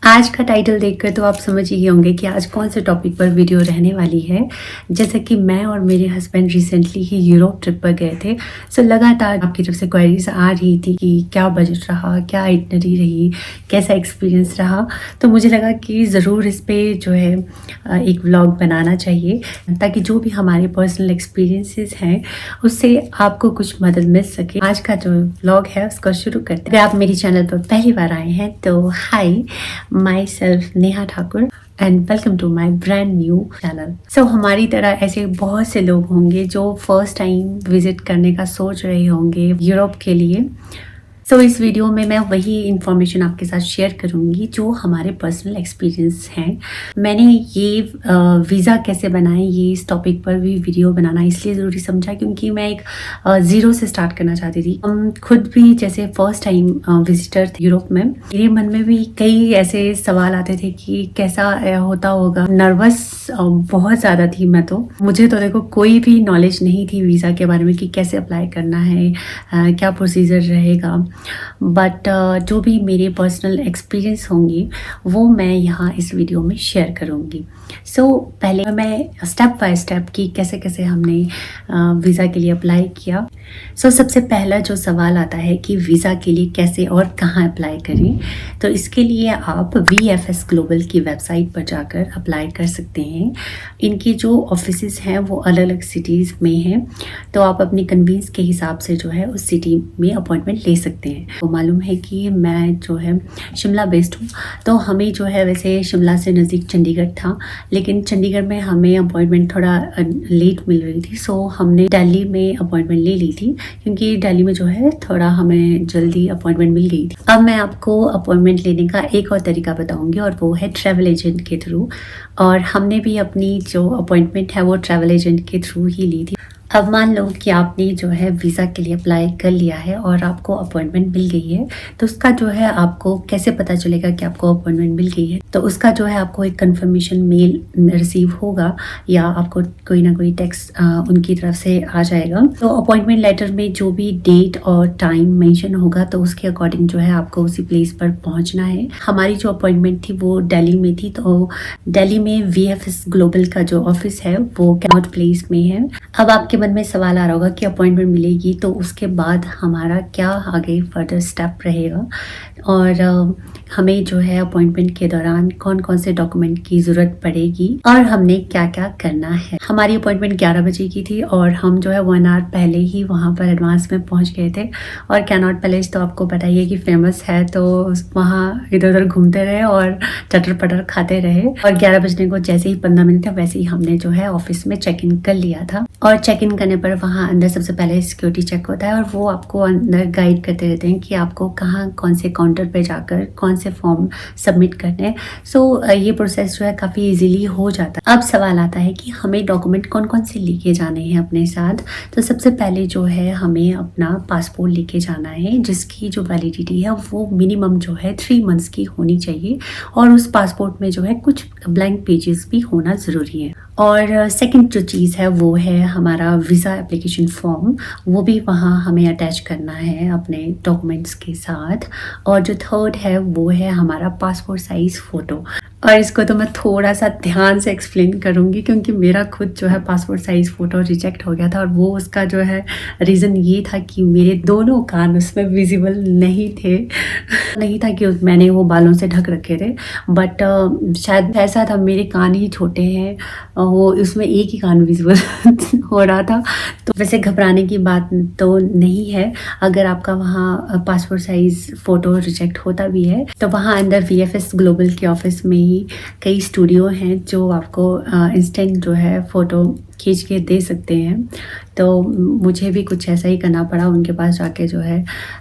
आज का टाइटल देखकर तो आप समझ ही होंगे कि आज कौन से टॉपिक पर वीडियो रहने वाली है। जैसे कि मैं और मेरे हस्बैंड रिसेंटली ही यूरोप ट्रिप पर गए थे। सो लगातार आपकी तरफ से क्वेरीज आ रही थी कि क्या बजट रहा, क्या आइटनरी रही, कैसा एक्सपीरियंस रहा। तो मुझे लगा कि ज़रूर इस पर जो है एक व्लॉग बनाना चाहिए, ताकि जो भी हमारे पर्सनल एक्सपीरियंसेस हैं उससे आपको कुछ मदद मिल सके। आज का जो व्लॉग है उसको शुरू करते हैं। अगर आप मेरे चैनल पर पहली बार आए हैं तो hi, myself Neha Thakur and welcome to my brand new channel. So हमारी तरह ऐसे बहुत से लोग होंगे जो फर्स्ट टाइम विजिट करने का सोच रहे होंगे यूरोप के लिए। सो इस वीडियो में मैं वही इन्फॉर्मेशन आपके साथ शेयर करूंगी जो हमारे पर्सनल एक्सपीरियंस हैं। मैंने ये वीज़ा कैसे बनाए, ये इस टॉपिक पर भी वीडियो बनाना इसलिए ज़रूरी समझा क्योंकि मैं एक ज़ीरो से स्टार्ट करना चाहती थी। हम खुद भी जैसे फर्स्ट टाइम विजिटर थे यूरोप में, मेरे मन में भी कई ऐसे सवाल आते थे कि कैसा होता होगा। नर्वस बहुत ज़्यादा थी मैं तो। मुझे तो देखो कोई भी नॉलेज नहीं थी वीज़ा के बारे में कि कैसे अप्लाई करना है, क्या प्रोसीजर रहेगा। बट जो भी मेरे पर्सनल एक्सपीरियंस होंगे वो मैं यहाँ इस वीडियो में शेयर करूँगी। सो पहले मैं स्टेप बाय स्टेप कि कैसे कैसे हमने वीज़ा के लिए अप्लाई किया। सो सबसे पहला जो सवाल आता है कि वीज़ा के लिए कैसे और कहाँ अप्लाई करें, तो इसके लिए आप VFS ग्लोबल की वेबसाइट पर जाकर अप्लाई कर सकते हैं। इनकी जो ऑफिसेज हैं वो अलग अलग सिटीज़ में हैं, तो आप अपनी कन्वीनियंस के हिसाब से जो है उस सिटी में अपॉइंटमेंट ले सकते हैं। तो मालूम है कि मैं जो है शिमला बेस्ड हूँ, तो हमें जो है वैसे शिमला से नज़दीक चंडीगढ़ था, लेकिन चंडीगढ़ में हमें अपॉइंटमेंट थोड़ा लेट मिल रही थी। सो हमने दिल्ली में अपॉइंटमेंट ले ली थी क्योंकि दिल्ली में जो है थोड़ा हमें जल्दी अपॉइंटमेंट मिल गई थी। अब मैं आपको अपॉइंटमेंट लेने का एक और तरीका बताऊंगी और वो है ट्रैवल एजेंट के थ्रू। और हमने भी अपनी जो अपॉइंटमेंट है वो ट्रैवल एजेंट के थ्रू ही ली थी। अब मान लो कि आपने जो है वीज़ा के लिए अप्लाई कर लिया है और आपको अपॉइंटमेंट मिल गई है, तो उसका जो है आपको कैसे पता चलेगा कि आपको अपॉइंटमेंट मिल गई है। तो उसका जो है आपको एक कंफर्मेशन मेल रिसीव होगा या आपको कोई ना कोई टेक्स्ट उनकी तरफ से आ जाएगा। तो अपॉइंटमेंट लेटर में जो भी डेट और टाइम मेंशन होगा तो उसके अकॉर्डिंग जो है आपको उसी प्लेस पर पहुंचना है। हमारी जो अपॉइंटमेंट थी वो दिल्ली में थी, तो दिल्ली में VFS ग्लोबल का जो ऑफिस है वो कैनॉट प्लेस में है। अब आपके मन में सवाल आ रहा होगा कि अपॉइंटमेंट मिलेगी तो उसके बाद हमारा क्या आगे फर्दर स्टेप रहेगा और हमें जो है अपॉइंटमेंट के दौरान कौन कौन से डॉक्यूमेंट की ज़रूरत पड़ेगी और हमने क्या क्या करना है। हमारी अपॉइंटमेंट 11 बजे की थी और हम जो है 1 आवर पहले ही वहाँ पर एडवांस में पहुँच गए थे। और कैनॉट पैलेस तो आपको पता ही है कि फेमस है, तो वहाँ इधर उधर घूमते रहे और चटर पटर खाते रहे। और 11 बजने को जैसे ही 15 मिनट था वैसे ही हमने जो है ऑफिस में चेक इन कर लिया था। और चेक इन करने पर वहाँ अंदर सबसे पहले सिक्योरिटी चेक होता है और वो आपको अंदर गाइड करते रहते हैं कि आपको कहाँ कौन से काउंटर पे जाकर कौन से फॉर्म सबमिट करने हैं। सो ये प्रोसेस जो है काफ़ी इजीली हो जाता है। अब सवाल आता है कि हमें डॉक्यूमेंट कौन कौन से लेके जाने हैं अपने साथ। तो सबसे पहले जो है हमें अपना पासपोर्ट लेके जाना है, जिसकी जो वैलिडिटी है वो मिनिमम जो है 3 मंथ्स की होनी चाहिए और उस पासपोर्ट में जो है कुछ ब्लैंक पेजेस भी होना ज़रूरी है। और सेकंड जो चीज़ है वो है हमारा वीज़ा एप्लीकेशन फॉर्म, वो भी वहाँ हमें अटैच करना है अपने डॉक्यूमेंट्स के साथ। और जो थर्ड है वो है हमारा पासपोर्ट साइज़ फ़ोटो। और इसको तो मैं थोड़ा सा ध्यान से एक्सप्लेन करूँगी क्योंकि मेरा खुद जो है पासपोर्ट साइज़ फ़ोटो रिजेक्ट हो गया था और वो उसका जो है रीज़न ये था कि मेरे दोनों कान उसमें विजिबल नहीं थे। नहीं था कि मैंने वो बालों से ढक रखे थे, बट शायद ऐसा था मेरे कान ही छोटे हैं, वो उसमें एक ही कान विजिबल हो रहा था। तो वैसे घबराने की बात तो नहीं है। अगर आपका वहाँ पासपोर्ट साइज़ फ़ोटो रिजेक्ट होता भी है तो वहाँ अंदर VFS ग्लोबल के ऑफिस में ही कई स्टूडियो हैं जो आपको इंस्टेंट जो है फ़ोटो खींच के दे सकते हैं। तो मुझे भी कुछ ऐसा ही करना पड़ा, उनके पास जाके जो है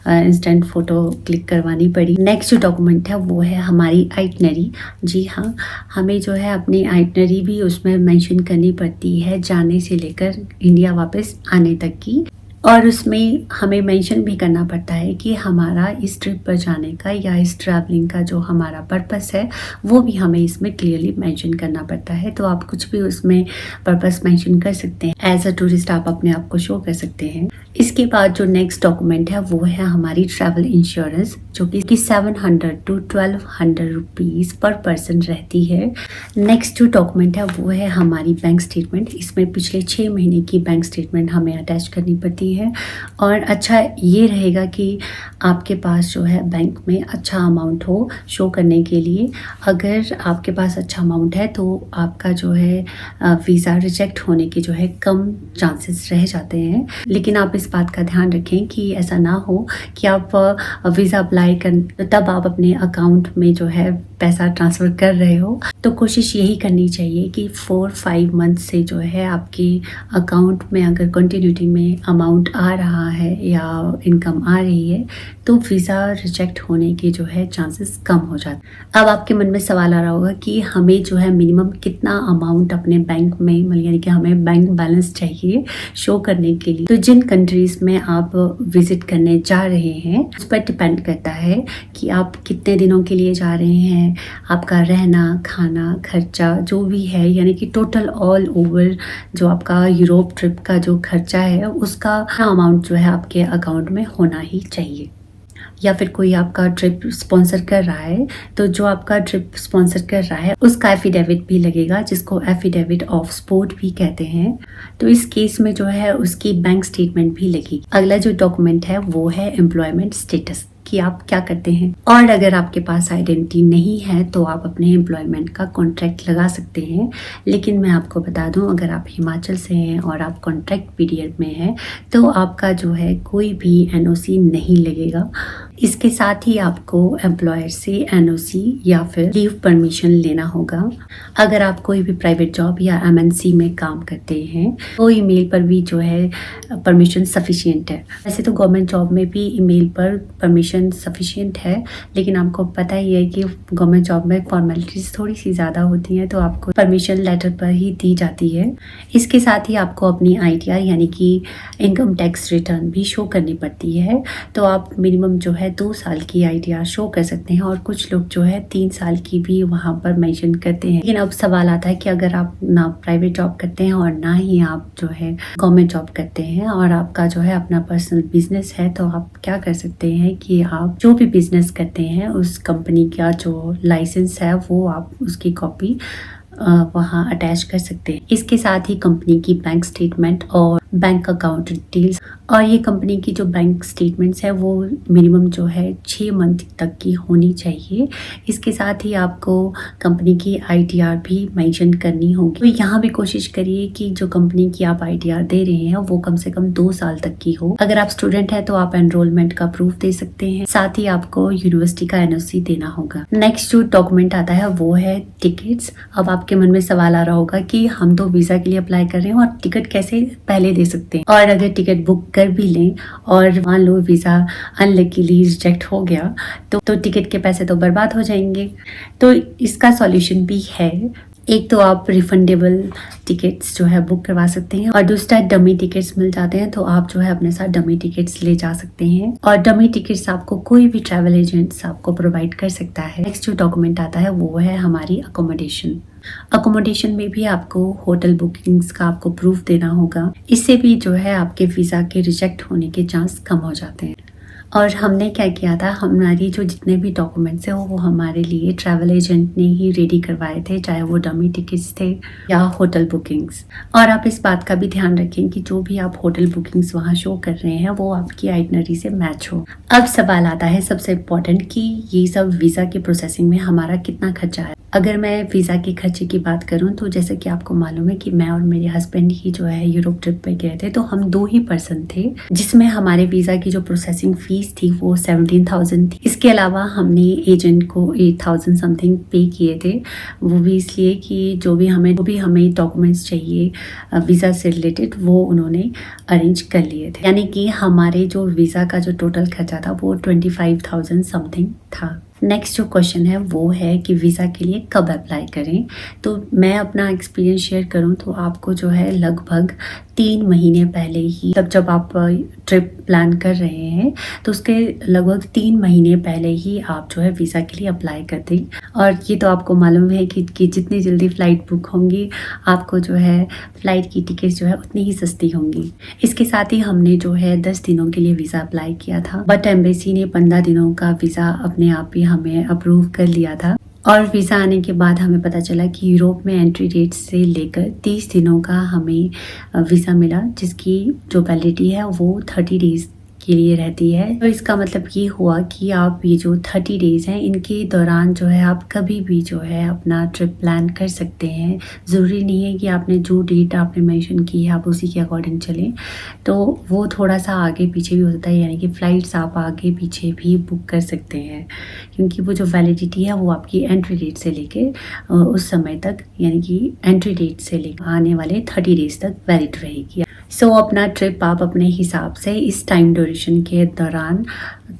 इंस्टेंट फ़ोटो क्लिक करवानी पड़ी। नेक्स्ट जो डॉक्यूमेंट है वो है हमारी आइटनरी। जी हाँ, हमें जो है अपनी आइटनरी भी उसमें मेंशन करनी पड़ती है जाने से लेकर इंडिया वापस आने तक की। और उसमें हमें मेंशन भी करना पड़ता है कि हमारा इस ट्रिप पर जाने का या इस ट्रैवलिंग का जो हमारा पर्पस है वो भी हमें इसमें क्लियरली मेंशन करना पड़ता है। तो आप कुछ भी उसमें पर्पस मेंशन कर सकते हैं, एज अ टूरिस्ट आप अपने आप को शो कर सकते हैं। इसके बाद जो नेक्स्ट डॉक्यूमेंट है वो है हमारी ट्रैवल इंश्योरेंस, जो कि 700 to 1200 रुपीज़ पर पर्सन रहती है। नेक्स्ट जो डॉक्यूमेंट है वो है हमारी बैंक स्टेटमेंट। इसमें पिछले 6 महीने की बैंक स्टेटमेंट हमें अटैच करनी पड़ती है। और अच्छा ये रहेगा कि आपके पास जो है बैंक में अच्छा अमाउंट हो शो करने के लिए। अगर आपके पास अच्छा अमाउंट है तो आपका जो है वीज़ा रिजेक्ट होने के जो है कम चांसेस रह जाते हैं। लेकिन आप इस बात का ध्यान रखें कि ऐसा ना हो कि आप वीज़ा अप्लाई कर तब आप अपने अकाउंट में जो है पैसा ट्रांसफ़र कर रहे हो। तो कोशिश यही करनी चाहिए कि 4-5 मंथ से जो है आपके अकाउंट में अगर कंटिन्यूटी में अमाउंट आ रहा है या इनकम आ रही है तो वीज़ा रिजेक्ट होने के जो है चांसेस कम हो जाते हैं। अब आपके मन में सवाल आ रहा होगा कि हमें जो है मिनिमम कितना अमाउंट अपने बैंक में, मतलब यानी कि हमें बैंक बैलेंस चाहिए शो करने के लिए। तो जिन कंट्रीज़ में आप विज़िट करने जा रहे हैं उस पर डिपेंड करता है कि आप कितने दिनों के लिए जा रहे हैं, आपका रहना, खाना, खर्चा जो भी है, यानी कि टोटल ऑल ओवर जो आपका यूरोप ट्रिप का जो खर्चा है उसका अमाउंट जो है आपके अकाउंट में होना ही चाहिए। या फिर कोई आपका ट्रिप स्पॉन्सर कर रहा है तो जो आपका ट्रिप स्पॉन्सर कर रहा है उसका एफिडेविट भी लगेगा, जिसको एफिडेविट ऑफ सपोर्ट भी कहते हैं। तो इस केस में जो है उसकी बैंक स्टेटमेंट भी लगेगी। अगला जो डॉक्यूमेंट है वो है एम्प्लॉयमेंट स्टेटस, कि आप क्या करते हैं। और अगर आपके पास आइडेंटिटी नहीं है तो आप अपने एम्प्लॉयमेंट का कॉन्ट्रैक्ट लगा सकते हैं। लेकिन मैं आपको बता दूं, अगर आप हिमाचल से हैं और आप कॉन्ट्रैक्ट पीरियड में हैं तो आपका जो है कोई भी एनओसी नहीं लगेगा। इसके साथ ही आपको एम्प्लॉयर से एनओसी या फिर लीव परमिशन लेना होगा। अगर आप कोई भी प्राइवेट जॉब या एमएनसी में काम करते हैं तो ईमेल पर भी जो है परमिशन सफिशिएंट है। वैसे तो गवर्नमेंट जॉब में भी ईमेल पर परमिशन सफिशिएंट है, लेकिन आपको पता ही है कि गवर्नमेंट जॉब में फॉर्मेलिटीज़ थोड़ी सी ज़्यादा होती हैं, तो आपको परमिशन लेटर पर ही दी जाती है। इसके साथ ही आपको अपनी आईटीआर यानी कि इनकम टैक्स रिटर्न भी शो करनी पड़ती है। तो आप मिनिमम जो है 2 साल की आईटीआर शो कर सकते हैं और कुछ लोग जो है 3 साल की भी वहाँ पर मेंशन करते हैं। लेकिन अब सवाल आता है कि अगर आप ना प्राइवेट जॉब करते हैं और ना ही आप जो है गवर्नमेंट जॉब करते हैं और आपका जो है अपना पर्सनल बिजनेस है, तो आप क्या कर सकते हैं कि आप जो भी बिजनेस करते हैं उस कंपनी का जो लाइसेंस है वो आप उसकी कॉपी वहाँ अटैच कर सकते हैं। इसके साथ ही कंपनी की बैंक स्टेटमेंट और बैंक अकाउंट डिटेल्स, और ये कंपनी की जो बैंक स्टेटमेंट्स है वो मिनिमम जो है 6 मंथ तक की होनी चाहिए। इसके साथ ही आपको कंपनी की आईटीआर भी मेंशन करनी होगी। तो यहाँ भी कोशिश करिए कि जो कंपनी की आप आईटीआर दे रहे हैं वो कम से कम 2 साल तक की हो। अगर आप स्टूडेंट हैं तो आप एनरोलमेंट का प्रूफ दे सकते हैं, साथ ही आपको यूनिवर्सिटी का एनओसी देना होगा। नेक्स्ट जो डॉक्यूमेंट आता है वो है टिकट्स। अब आपके मन में सवाल आ रहा होगा कि हम तो वीज़ा के लिए अप्लाई कर रहे हैं और टिकट कैसे पहले दे सकते हैं, और अगर टिकट बुक कर भी लें और मान लो वीज़ा अनलकीली रिजेक्ट हो गया तो टिकट के पैसे तो बर्बाद हो जाएंगे। तो इसका सॉल्यूशन भी है। एक तो आप रिफंडेबल टिकट्स जो है बुक करवा सकते हैं, और दूसरा डमी टिकट्स मिल जाते हैं तो आप जो है अपने साथ डमी टिकट्स ले जा सकते हैं, और डमी टिकट्स आपको कोई भी ट्रैवल एजेंट्स आपको प्रोवाइड कर सकता है। नेक्स्ट जो डॉक्यूमेंट आता है वो है हमारी अकोमोडेशन। अकोमोडेशन में भी आपको होटल बुकिंग्स का आपको प्रूफ देना होगा। इससे भी जो है आपके वीज़ा के रिजेक्ट होने के चांस कम हो जाते हैं। और हमने क्या किया था, हमारी जो जितने भी डॉक्यूमेंट्स हैं वो हमारे लिए ट्रैवल एजेंट ने ही रेडी करवाए थे, चाहे वो डमी टिकट्स थे या होटल बुकिंग्स। और आप इस बात का भी ध्यान रखें कि जो भी आप होटल बुकिंग्स वहाँ शो कर रहे हैं वो आपकी आइटनरी से मैच हो। अब सवाल आता है सबसे इम्पोर्टेंट कि ये सब वीज़ा की प्रोसेसिंग में हमारा कितना खर्चा है। अगर मैं वीज़ा के खर्चे की बात करूं तो जैसे कि आपको मालूम है कि मैं और मेरे हस्बैंड ही जो है यूरोप ट्रिप पे गए थे, तो हम 2 ही पर्सन थे, जिसमें हमारे वीज़ा की जो प्रोसेसिंग फ़ीस थी वो 17,000 थी। इसके अलावा हमने एजेंट को 8,000 समथिंग पे किए थे, वो भी इसलिए कि जो भी हमें डॉक्यूमेंट्स चाहिए वीज़ा से रिलेटेड वो उन्होंने अरेंज कर लिए थे। यानी कि हमारे जो वीज़ा का जो टोटल खर्चा था वो 25,000 समथिंग था। नेक्स्ट जो क्वेश्चन है वो है कि वीज़ा के लिए कब अप्लाई करें। तो मैं अपना एक्सपीरियंस शेयर करूं तो आपको जो है लगभग 3 महीने पहले ही, तब जब आप ट्रिप प्लान कर रहे हैं तो उसके लगभग 3 महीने पहले ही आप जो है वीज़ा के लिए अप्लाई कर दें। और ये तो आपको मालूम है कि जितनी जल्दी फ़्लाइट बुक होंगी आपको जो है फ़्लाइट की टिकट जो है उतनी ही सस्ती होंगी। इसके साथ ही हमने जो है 10 दिनों के लिए वीज़ा अप्लाई किया था, बट एम्बेसी ने 15 दिनों का वीज़ा अपने आप ही हमें अप्रूव कर लिया था। और वीज़ा आने के बाद हमें पता चला कि यूरोप में एंट्री डेट से लेकर 30 दिनों का हमें वीज़ा मिला, जिसकी जो वैलिडिटी है वो 30 डेज़ के लिए रहती है। तो इसका मतलब ये हुआ कि आप ये जो 30 डेज़ हैं इनके दौरान जो है आप कभी भी जो है अपना ट्रिप प्लान कर सकते हैं। ज़रूरी नहीं है कि आपने जो डेट आपने मेंशन की है आप उसी के अकॉर्डिंग चलें। तो वो थोड़ा सा आगे पीछे भी होता है, यानी कि फ़्लाइट्स आप आगे पीछे भी बुक कर सकते हैं, क्योंकि वो जो वैलिडिटी है वो आपकी एंट्री डेट से लेके उस समय तक, यानी कि एंट्री डेट से लेकर आने वाले 30 डेज़ तक वैलिड रहेगी। सो अपना ट्रिप आप अपने हिसाब से इस टाइम ड्यूरेशन के दौरान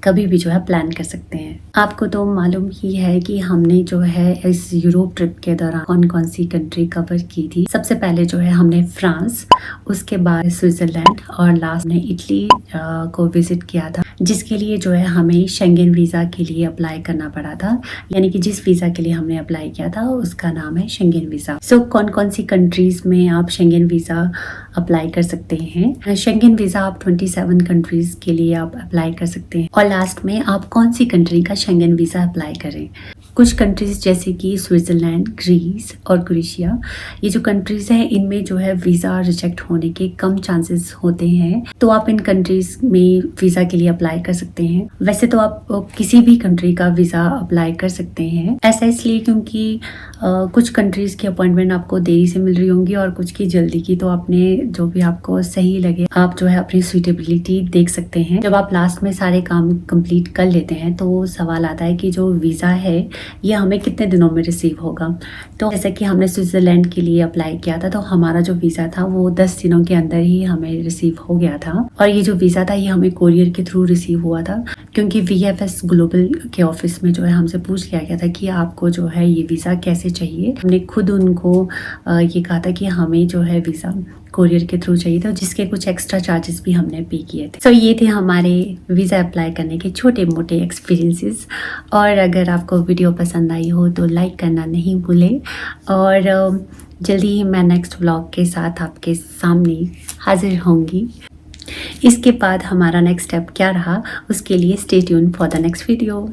कभी भी जो है प्लान कर सकते हैं। आपको तो मालूम ही है कि हमने जो है इस यूरोप ट्रिप के दौरान कौन कौन सी कंट्री कवर की थी। सबसे पहले जो है हमने फ्रांस, उसके बाद स्विट्ज़रलैंड और लास्ट में इटली को विजिट किया था, जिसके लिए जो है हमें शेंगेन वीज़ा के लिए अप्लाई करना पड़ा था। यानी कि जिस वीज़ा के लिए हमने अप्लाई किया था उसका नाम है शेंगेन वीज़ा। सो कौन कौन सी कंट्रीज़ में आप शेंगेन वीज़ा अप्लाई कर सकते हैं। शेंगेन वीज़ा आप 27 कंट्रीज़ के लिए आप अप्लाई कर सकते हैं। और लास्ट में आप कौन सी कंट्री का शेंगेन वीज़ा अप्लाई करें। कुछ कंट्रीज़ जैसे कि स्विट्ज़रलैंड, ग्रीस और क्रोएशिया, ये जो कंट्रीज़ हैं इनमें जो है वीज़ा रिजेक्ट होने के कम चांसेस होते हैं, तो आप इन कंट्रीज़ में वीज़ा के लिए अप्लाई कर सकते हैं। वैसे तो आप किसी भी कंट्री का वीज़ा अप्लाई कर सकते हैं। ऐसा इसलिए क्योंकि कुछ कंट्रीज़ की अपॉइंटमेंट आपको देरी से मिल रही होंगी और कुछ की जल्दी की, तो आपने जो भी आपको सही लगे आप जो है अपनी सूटेबिलिटी देख सकते हैं। जब आप लास्ट में सारे काम कंप्लीट कर लेते हैं तो सवाल आता है कि जो वीज़ा है ये हमें कितने दिनों में रिसीव होगा। तो जैसे कि हमने स्विट्ज़रलैंड के लिए अप्लाई किया था, तो हमारा जो वीज़ा था वो 10 दिनों के अंदर ही हमें रिसीव हो गया था। और ये जो वीज़ा था ये हमें कोरियर के थ्रू रिसीव हुआ था, क्योंकि VFS ग्लोबल के ऑफिस में जो है हमसे पूछ लिया गया था कि आपको जो है ये वीज़ा कैसे चाहिए। हमने खुद उनको ये कहा था कि हमें जो है वीज़ा कोरियर के थ्रू चाहिए था, जिसके कुछ एक्स्ट्रा चार्जेस भी हमने पे किए थे। सो ये थे हमारे वीज़ा अप्लाई करने के छोटे मोटे एक्सपीरियंसेस। और अगर आपको वीडियो पसंद आई हो तो लाइक करना नहीं भूलें। और जल्दी ही मैं नेक्स्ट व्लॉग के साथ आपके सामने हाजिर होंगी। इसके बाद हमारा नेक्स्ट स्टेप क्या रहा उसके लिए stay tune for the next video.